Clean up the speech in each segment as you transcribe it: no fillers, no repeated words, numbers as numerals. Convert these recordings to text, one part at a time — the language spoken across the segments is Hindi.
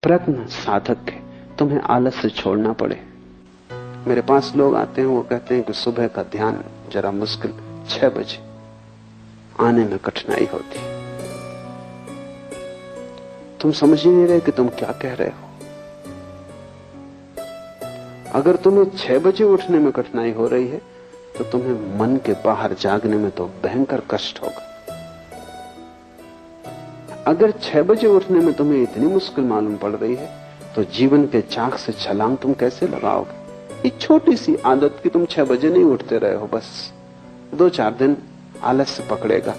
प्रयत्न साधक है, तुम्हें आलस से छोड़ना पड़े। मेरे पास लोग आते हैं, वो कहते हैं कि सुबह का ध्यान जरा मुश्किल, 6 बजे आने में कठिनाई होती। तुम समझ ही नहीं रहे कि तुम क्या कह रहे हो। अगर तुम्हें 6 बजे उठने में कठिनाई हो रही है तो तुम्हें मन के बाहर जागने में तो भयंकर कष्ट होगा। अगर 6 बजे उठने में तुम्हें इतनी मुश्किल मालूम पड़ रही है तो जीवन के चाक से छलांग तुम कैसे लगाओगे? एक छोटी सी आदत कि तुम 6 बजे नहीं उठते रहे हो, बस 2-4 दिन आलस्य पकड़ेगा,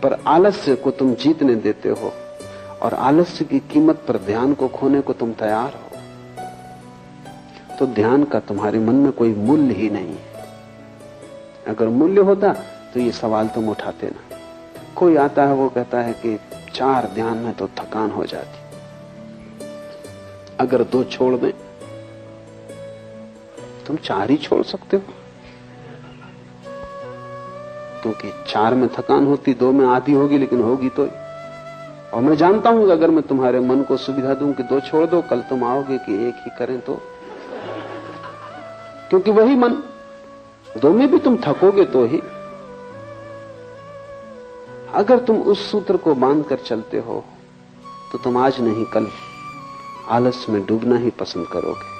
पर आलस्य को तुम जीतने देते हो और आलस्य की कीमत पर ध्यान को खोने को तुम तैयार हो, तो ध्यान का तुम्हारे मन में कोई मूल्य ही नहीं है। अगर मूल्य होता तो ये सवाल तुम उठाते ना। कोई आता है, वो कहता है कि 4 ध्यान में तो थकान हो जाती, अगर 2 छोड़ दें। तुम 4 ही छोड़ सकते हो, क्योंकि 4 में थकान होती, 2 में आधी होगी, लेकिन होगी तो। और मैं जानता हूं कि अगर मैं तुम्हारे मन को सुविधा दूं कि 2 छोड़ दो, कल तुम आओगे कि 1 ही करें, तो क्योंकि वही मन, 2 में भी तुम थकोगे तो ही। अगर तुम उस सूत्र को बांधकर चलते हो तो तुम आज नहीं कल आलस में डूबना ही पसंद करोगे,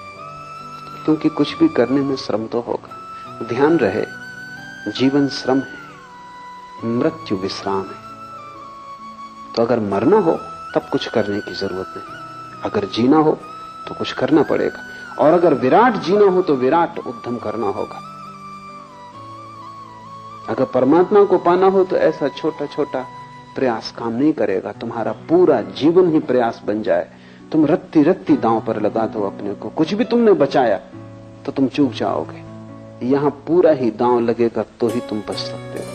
क्योंकि कुछ भी करने में श्रम तो होगा। ध्यान रहे, जीवन श्रम है, मृत्यु विश्राम है। तो अगर मरना हो तब कुछ करने की जरूरत नहीं, अगर जीना हो तो कुछ करना पड़ेगा। और अगर विराट जीना हो तो विराट उद्यम करना होगा। अगर परमात्मा को पाना हो तो ऐसा छोटा छोटा प्रयास काम नहीं करेगा, तुम्हारा पूरा जीवन ही प्रयास बन जाए। तुम रत्ती रत्ती दांव पर लगा दो अपने को, कुछ भी तुमने बचाया तो तुम चूक जाओगे। यहां पूरा ही दांव लगेगा तो ही तुम बच सकते हो।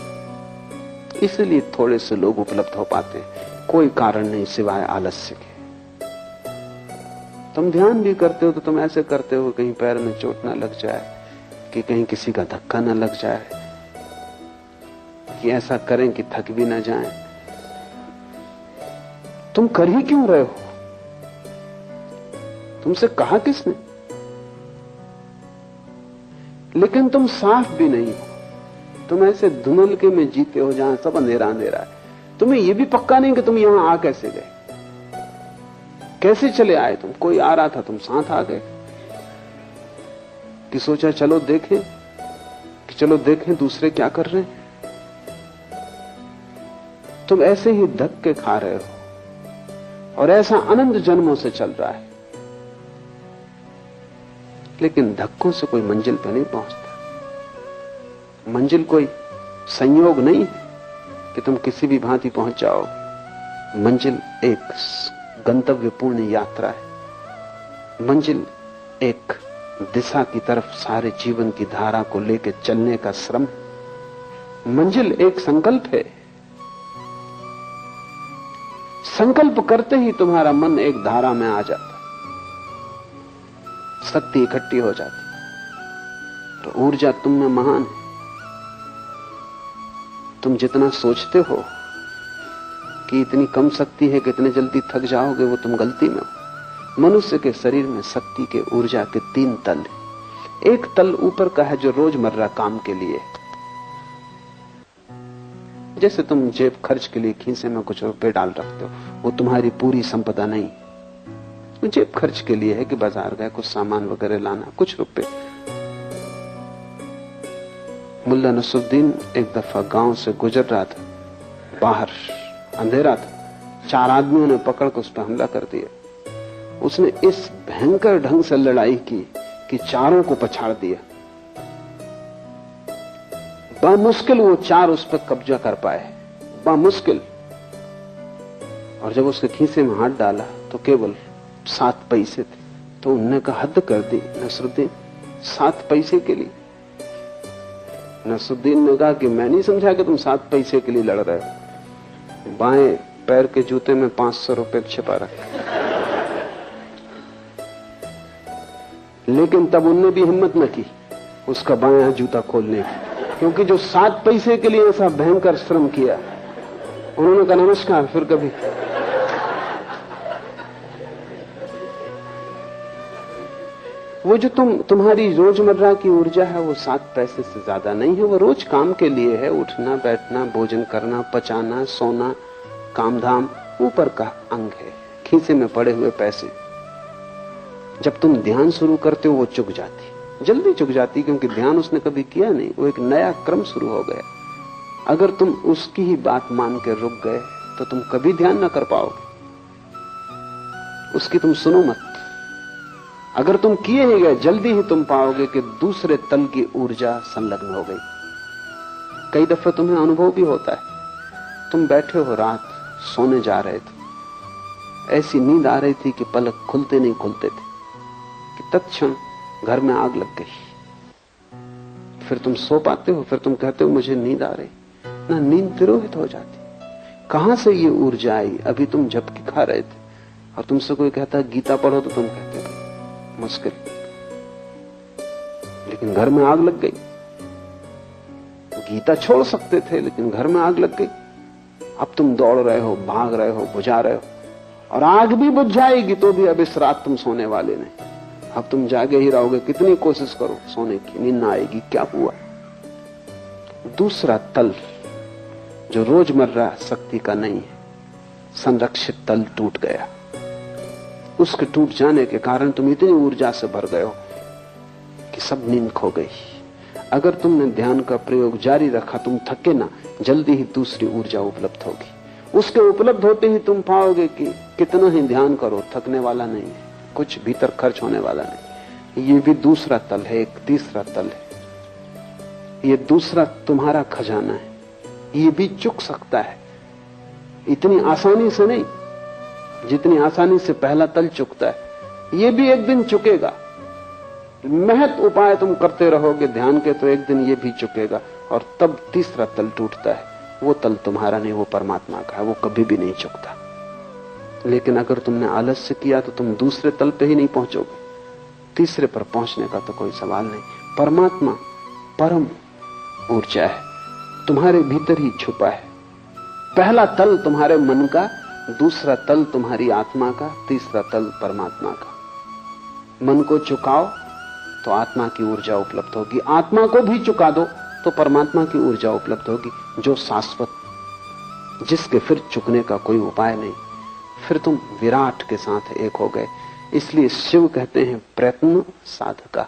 इसलिए थोड़े से लोग उपलब्ध हो पाते हैं, कोई कारण नहीं सिवाय आलस्य के। तुम ध्यान भी करते हो तो तुम ऐसे करते हो कहीं पैर में चोट ना लग जाए, कि कहीं किसी का धक्का ना लग जाए, कि ऐसा करें कि थक भी ना जाएं। तुम कर ही क्यों रहे हो? तुमसे कहा किसने? लेकिन तुम साफ भी नहीं हो, तुम ऐसे धुंधलके में जीते हो जहां सब अंधेरा अंधेरा है। तुम्हें यह भी पक्का नहीं कि तुम यहां आ कैसे गए, कैसे चले आए। तुम, कोई आ रहा था, तुम साथ आ गए, कि सोचा चलो देखें, कि चलो देखें दूसरे क्या कर रहे हैं। तुम ऐसे ही धक्के खा रहे हो और ऐसा अनंत जन्मों से चल रहा है, लेकिन धक्कों से कोई मंजिल पर नहीं पहुंचता। मंजिल कोई संयोग नहीं है कि तुम किसी भी भांति पहुंच जाओ। मंजिल एक गंतव्यपूर्ण यात्रा है। मंजिल एक दिशा की तरफ सारे जीवन की धारा को लेकर चलने का श्रम। मंजिल एक संकल्प है। संकल्प करते ही तुम्हारा मन एक धारा में आ जाता, शक्ति इकट्ठी हो जाती, तो ऊर्जा तुम में महान है। तुम जितना सोचते हो कि इतनी कम शक्ति है कि इतने जल्दी थक जाओगे, वो तुम गलती में हो। मनुष्य के शरीर में शक्ति के, ऊर्जा के 3 तल हैं। एक तल ऊपर का है जो रोजमर्रा काम के लिए, जैसे तुम जेब खर्च के लिए खीसे में कुछ रुपए डाल रखते हो, वो तुम्हारी पूरी संपदा नहीं। जेब खर्च के लिए है कि बाजार गए कुछ सामान वगैरह लाना, कुछ रुपए। मुल्ला नसरुद्दीन एक दफा गांव से गुजर रहा था, बाहर अंधेरा था, 4 आदमियों ने पकड़ कर उस पर हमला कर दिया। उसने इस भयंकर ढंग से लड़ाई की कि चारों को पछाड़ दिया। बामुश्किल वो 4 उस पर कब्जा कर पाए, बामुश्किल। और जब उसके खीसे में हाथ डाला तो केवल 7 पैसे थे। तो उनने कहा हद कर दी नसरुद्दीन, 7 पैसे के लिए। नसरुद्दीन ने कहा कि मैं नहीं समझा कि तुम 7 पैसे के लिए लड़ रहे हो। बाएं पैर के जूते में 500 रुपए छिपा रखे। लेकिन तब उनने भी हिम्मत न की उसका बायां जूता खोलने की, क्योंकि जो 7 पैसे के लिए ऐसा भयंकर श्रम किया, उन्होंने कहा नमस्कार, फिर कभी। वो जो तुम्हारी रोजमर्रा की ऊर्जा है वो 7 पैसे से ज्यादा नहीं है। वो रोज काम के लिए है, उठना बैठना, भोजन करना, पचाना, सोना, कामधाम, ऊपर का अंग है, खीसे में पड़े हुए पैसे। जब तुम ध्यान शुरू करते हो वो चुक जाती, जल्दी चुक जाती, क्योंकि ध्यान उसने कभी किया नहीं, वो एक नया क्रम शुरू हो गया। अगर तुम उसकी ही बात मान के रुक गए तो तुम कभी ध्यान न कर पाओगे। उसकी तुम सुनो मत। अगर तुम किए ही गए, जल्दी ही तुम पाओगे कि दूसरे तल की ऊर्जा संलग्न हो गई। कई दफे तुम्हें अनुभव भी होता है, तुम बैठे हो, रात सोने जा रहे थे, ऐसी नींद आ रही थी कि पलक खुलते नहीं खुलते थे कि तत्क्षण घर में आग लग गई। फिर तुम सो पाते हो, फिर तुम कहते हो मुझे नींद आ रही ना, नींद तिरोहित हो जाती। कहां से ये ऊर्जा आई? अभी तुम झपकी खा रहे थे और तुमसे कोई कहता गीता पढ़ो तो तुम कहते थे मुश्किल, लेकिन घर में आग लग गई। गीता छोड़ सकते थे लेकिन घर में आग लग गई। अब तुम दौड़ रहे हो, भाग रहे हो, बुझा रहे हो, और आग भी बुझ जाएगी तो भी अब इस रात तुम सोने वाले नहीं। अब तुम जागे ही रहोगे, कितनी कोशिश करो सोने की, नींद ना आएगी। क्या हुआ? दूसरा तल जो रोजमर्रा शक्ति का नहीं है, संरक्षित तल टूट गया। उसके टूट जाने के कारण तुम इतनी ऊर्जा से भर गए हो कि सब नींद खो गई। अगर तुमने ध्यान का प्रयोग जारी रखा, तुम थके ना, जल्दी ही दूसरी ऊर्जा उपलब्ध होगी। उसके उपलब्ध होते ही तुम पाओगे कि कितना ही ध्यान करो थकने वाला नहीं है, कुछ भीतर खर्च होने वाला नहीं। ये भी दूसरा तल है, एक तीसरा तल है। ये दूसरा तुम्हारा खजाना है, ये भी चुक सकता है, इतनी आसानी से नहीं जितनी आसानी से पहला तल चुकता है। ये भी एक दिन चुकेगा। महत उपाय तुम करते रहोगे ध्यान के तो एक दिन ये भी चुकेगा, और तब तीसरा तल टूटता है। वो तल तुम्हारा नहीं, वो परमात्मा का है, वो कभी भी नहीं चुकता। लेकिन अगर तुमने आलस्य किया तो तुम दूसरे तल पे ही नहीं पहुंचोगे, तीसरे पर पहुंचने का तो कोई सवाल नहीं। परमात्मा परम ऊर्जा है, तुम्हारे भीतर ही छुपा है। पहला तल तुम्हारे मन का, दूसरा तल तुम्हारी आत्मा का, तीसरा तल परमात्मा का। मन को चुकाओ तो आत्मा की ऊर्जा उपलब्ध होगी, आत्मा को भी चुका दो तो परमात्मा की ऊर्जा उपलब्ध होगी, जो शाश्वत, जिसके फिर चुकने का कोई उपाय नहीं। फिर तुम विराट के साथ एक हो गए। इसलिए शिव कहते हैं प्रयत्न साधका।